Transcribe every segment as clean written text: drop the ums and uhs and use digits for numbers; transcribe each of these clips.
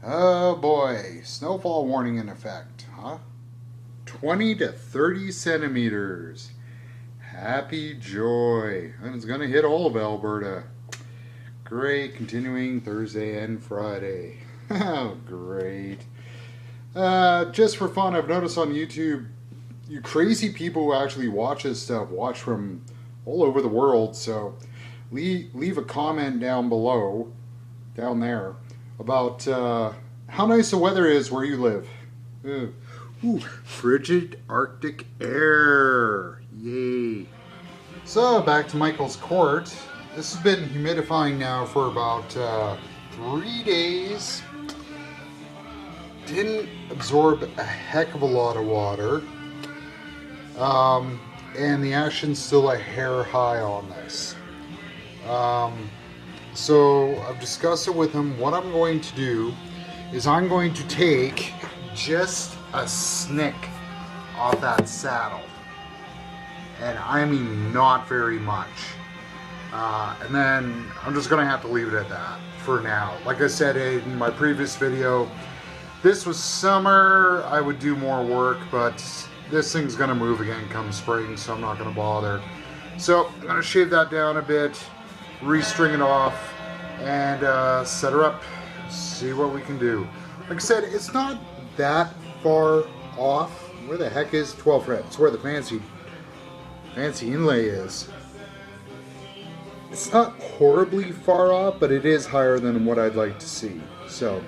Oh boy, snowfall warning in effect, huh? 20 to 30 centimeters. Happy joy. And it's going to hit all of Alberta. Great, continuing Thursday and Friday. Oh, great. Just for fun, I've noticed on YouTube, you crazy people who actually watch this stuff watch from all over the world. So leave a comment down below, down there, about how nice the weather is where you live. Ooh, frigid Arctic air. Yay. So back to Michael's Court. This has been humidifying now for about 3 days. Didn't absorb a heck of a lot of water. And the action's still a hair high on this. So I've discussed it with him. What I'm going to do is I'm going to take just a snick off that saddle. And I mean not very much. And then I'm just going to have to leave it at that for now. Like I said in my previous video, this was summer, I would do more work, but this thing's going to move again come spring, so I'm not going to bother. So I'm going to shave that down a bit, restring it off, and set her up, see what we can do. Like I said, it's not that far off. Where the heck is 12 fret? It's where the fancy inlay is. It's not horribly far off, but it is higher than what I'd like to see. So,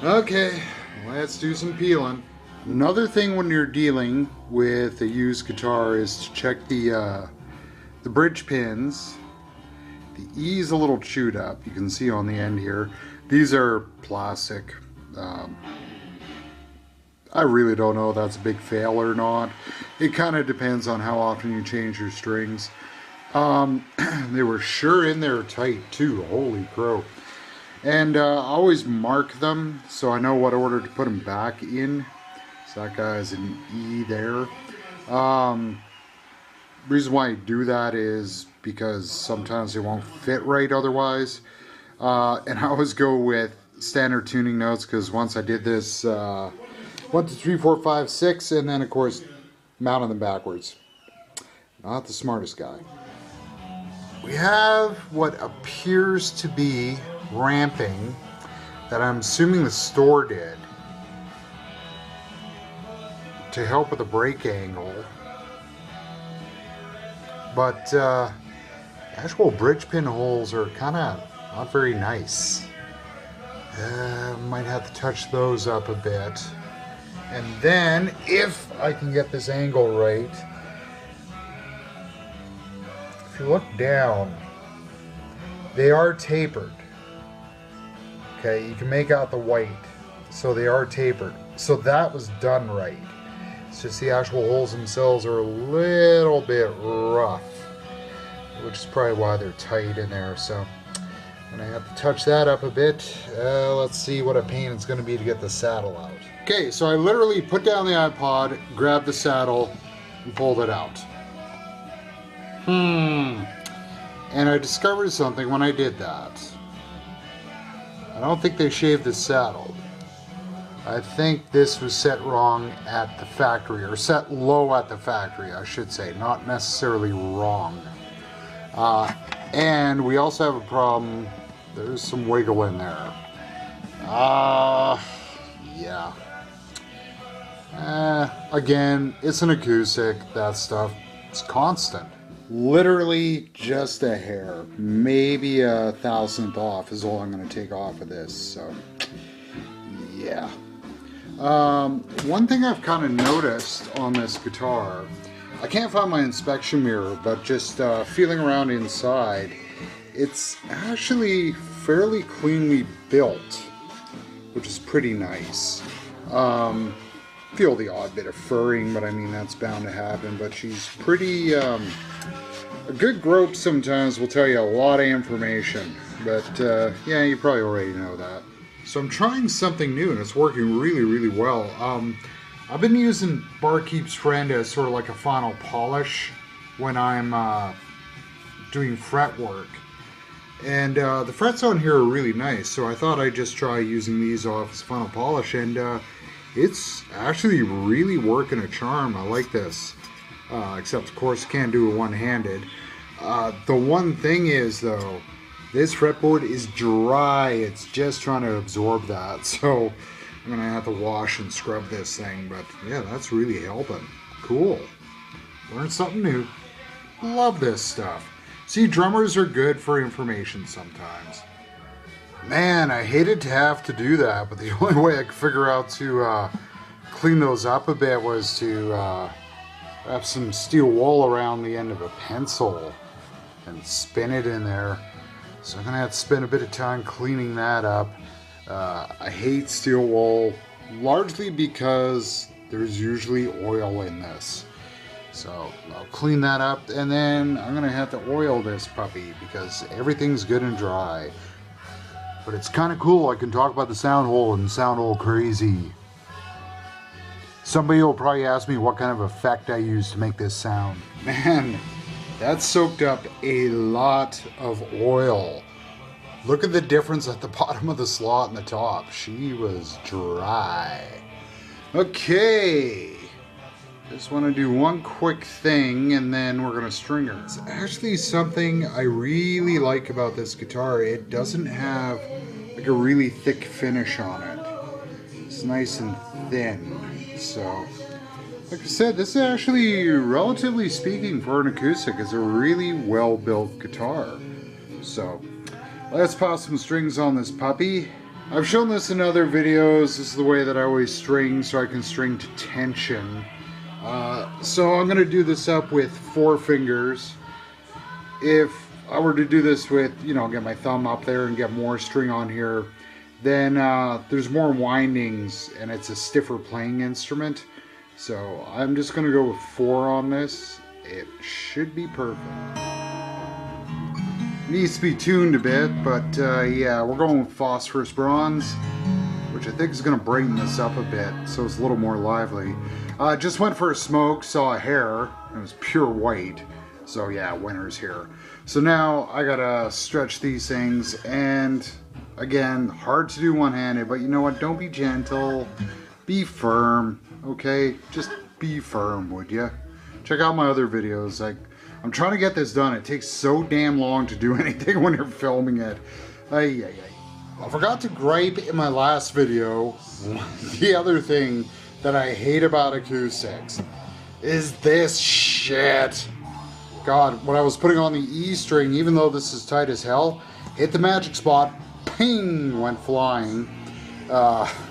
okay, let's do some peeling. Another thing when you're dealing with a used guitar is to check the bridge pins. The E is a little chewed up. You can see on the end here. These are plastic. I really don't know if that's a big fail or not. It kind of depends on how often you change your strings. They were sure in there tight too. Holy crow. And I always mark them so I know what order to put them back in. So that guy's an E there. Reason why I do that is because sometimes they won't fit right otherwise. And I always go with standard tuning notes because once I did this 1, 2, 3, 4, 5, 6, and then of course mounted them backwards. Not the smartest guy. We have what appears to be ramping that I'm assuming the store did to help with the brake angle. But actual bridge pin holes are kind of not very nice. Might have to touch those up a bit. And then, if I can get this angle right, if you look down, they are tapered. Okay, you can make out the white. So they are tapered. So that was done right. It's just the actual holes themselves are a little bit rough, which is probably why they're tight in there. So I'm gonna have to touch that up a bit. Let's see what a pain it's gonna be to get the saddle out. Okay, so I literally put down the iPod, grabbed the saddle, and pulled it out. And I discovered something when I did that. I don't think they shaved the saddle. I think this was set wrong at the factory, or set low at the factory, I should say, not necessarily wrong. And we also have a problem, there's some wiggle in there. Yeah. Again, it's an acoustic, that stuff, it's constant. Literally just a hair, maybe a 1,000th off is all I'm going to take off of this, so yeah. One thing I've kind of noticed on this guitar, I can't find my inspection mirror, but just feeling around inside, it's actually fairly cleanly built, which is pretty nice. Feel the odd bit of furring, but I mean that's bound to happen, but she's pretty, a good grope sometimes will tell you a lot of information, but yeah, you probably already know that. So I'm trying something new and it's working really, really well. I've been using Barkeep's Friend as sort of like a final polish when I'm doing fret work. And the frets on here are really nice, so I thought I'd just try using these off as final polish, and it's actually really working a charm. I like this, except of course can't do it one-handed. The one thing is though, this fretboard is dry. It's just trying to absorb that, so I'm gonna have to wash and scrub this thing. But yeah, that's really helping. Cool. Learn something new. Love this stuff. See, drummers are good for information sometimes. Man, I hated to have to do that, but the only way I could figure out to clean those up a bit was to wrap some steel wool around the end of a pencil and spin it in there. So I'm gonna have to spend a bit of time cleaning that up. I hate steel wool, largely because there's usually oil in this. So I'll clean that up, and then I'm gonna have to oil this puppy because everything's good and dry. But it's kind of cool. I can talk about the sound hole and sound hole crazy. Somebody will probably ask me what kind of effect I use to make this sound. Man, that soaked up a lot of oil. Look at the difference at the bottom of the slot and the top. She was dry. Okay. Just want to do one quick thing and then we're going to string her. It's actually something I really like about this guitar. It doesn't have like a really thick finish on it. It's nice and thin. So, like I said, this is actually, relatively speaking, for an acoustic, is a really well-built guitar. So, let's pop some strings on this puppy. I've shown this in other videos. This is the way that I always string, so I can string to tension. So I'm going to do this up with 4 fingers. If I were to do this with, you know, get my thumb up there and get more string on here, then there's more windings and it's a stiffer playing instrument. So I'm just going to go with 4 on this. It should be perfect. Needs to be tuned a bit, but yeah, we're going with phosphorus bronze, which I think is going to brighten this up a bit so it's a little more lively. Just went for a smoke, saw a hair, and it was pure white. So yeah, winter's here. So now I gotta stretch these things, and again, hard to do one-handed, but you know what, don't be gentle, be firm, okay? Just be firm, would ya? Check out my other videos. Like, I'm trying to get this done. It takes so damn long to do anything when you're filming it. Ay, ay, ay. I forgot to gripe in my last video. The other thing that I hate about acoustics is this shit. God, when I was putting on the E string, even though this is tight as hell, hit the magic spot, ping, went flying,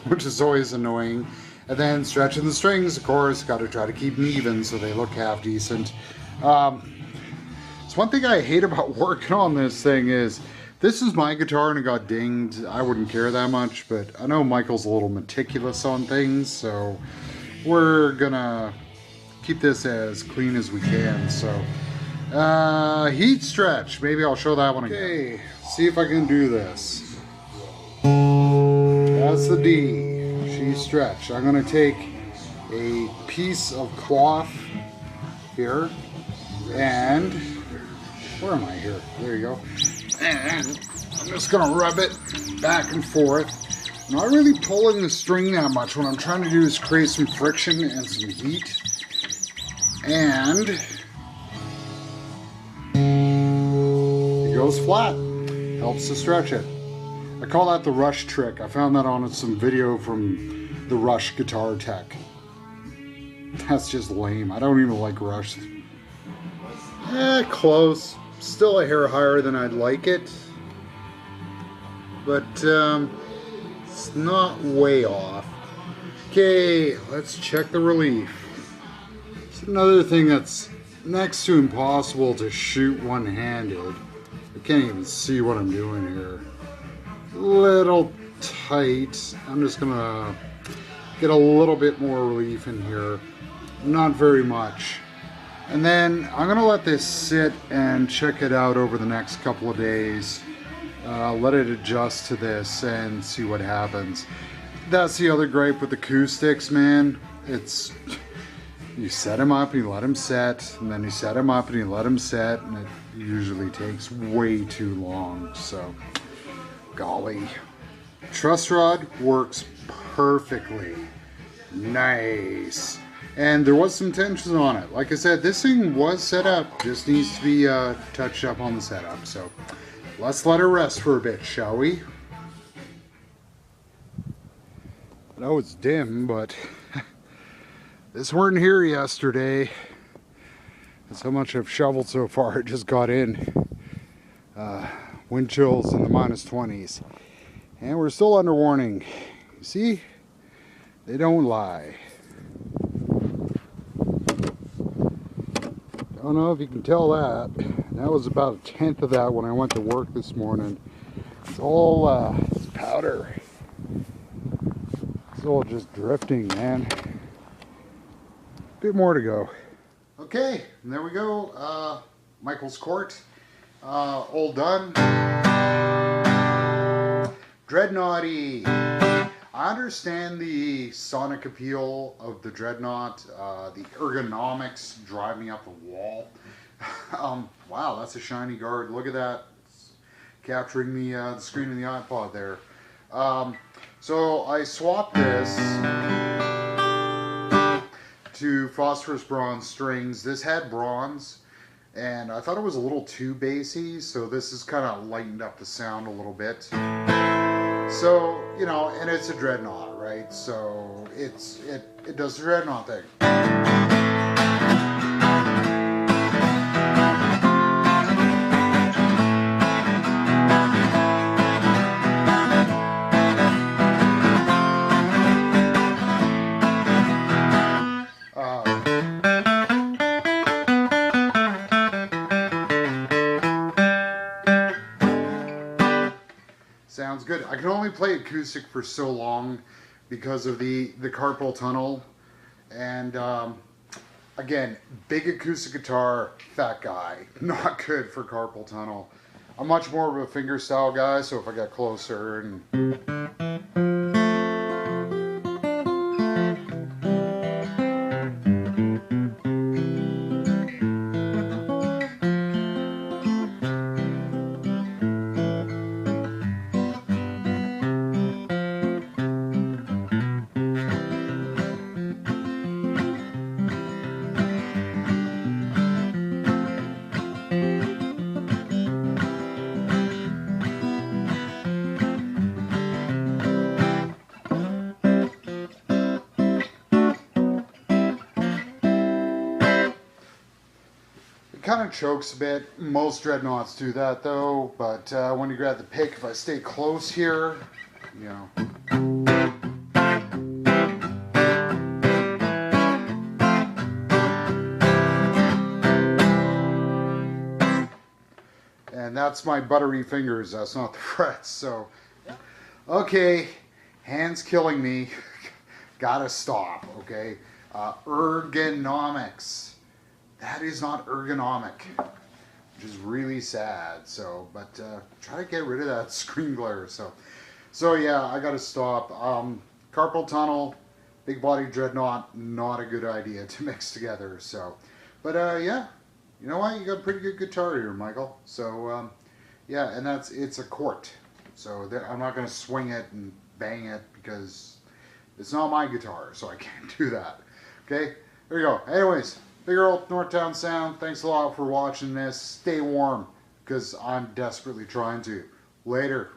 which is always annoying. And then stretching the strings, of course, got to try to keep them even so they look half decent. It's one thing I hate about working on this thing is, this is my guitar and it got dinged. I wouldn't care that much, but I know Michael's a little meticulous on things, so we're gonna keep this as clean as we can. So, heat stretch. Maybe I'll show that one again. Okay, see if I can do this. That's the D. She stretch. I'm gonna take a piece of cloth here, and where am I here? There you go. And I'm just gonna rub it back and forth. I'm not really pulling the string that much. What I'm trying to do is create some friction and some heat. And it goes flat. Helps to stretch it. I call that the Rush trick. I found that on some video from the Rush guitar tech. That's just lame. I don't even like Rush. Close. Still a hair higher than I'd like it, but it's not way off. Okay, let's check the relief. It's another thing that's next to impossible to shoot one-handed. I can't even see what I'm doing here. Little tight. I'm just gonna get a little bit more relief in here. Not very much. And then I'm going to let this sit and check it out over the next couple of days. Let it adjust to this and see what happens. That's the other gripe with acoustics, man. It's, you set them up and you let them set, and then you set them up and you let them set, and usually takes way too long, so golly. Truss rod works perfectly. Nice. And there was some tension on it. Like I said, this thing was set up, just needs to be touched up on the setup. So let's let it rest for a bit, shall we? I know it's dim, but this weren't here yesterday. That's how much I've shoveled so far. It just got in. Wind chills in the -20s. And we're still under warning. You see? They don't lie. Don't know if you can tell that. That was about 1/10 of that when I went to work this morning. It's all it's powder. It's all just drifting, man. Bit more to go. Okay, and there we go. Michael's Cort. All done. Dreadnoughty. I understand the sonic appeal of the Dreadnought, the ergonomics driving up the wall. Wow, that's a shiny guard. Look at that. It's capturing the screen of the iPod there. So I swapped this to phosphorus bronze strings. This had bronze, and I thought it was a little too bassy, so this has kind of lightened up the sound a little bit. So, you know, and it's a Dreadnought, right? So it does the Dreadnought thing. Sounds good. I can only play acoustic for so long because of the carpal tunnel. And again, big acoustic guitar, fat guy. Not good for carpal tunnel. I'm much more of a finger style guy, so if I get closer and... kind of chokes a bit. Most Dreadnoughts do that though, but when you grab the pick, if I stay close here, you know. And that's my buttery fingers, that's not the frets, so. Okay, hands killing me. Gotta stop, okay? Ergonomics. That is not ergonomic, which is really sad. So, but try to get rid of that screen glare. So yeah, I gotta stop. Carpal tunnel, big body Dreadnought, not a good idea to mix together. So, but yeah, you know what? You got a pretty good guitar here, Michael. So yeah, and it's a Cort. So I'm not gonna swing it and bang it because it's not my guitar, so I can't do that. Okay, there you go. Anyways. Big old Northtown Sound, thanks a lot for watching this. Stay warm, because I'm desperately trying to. Later.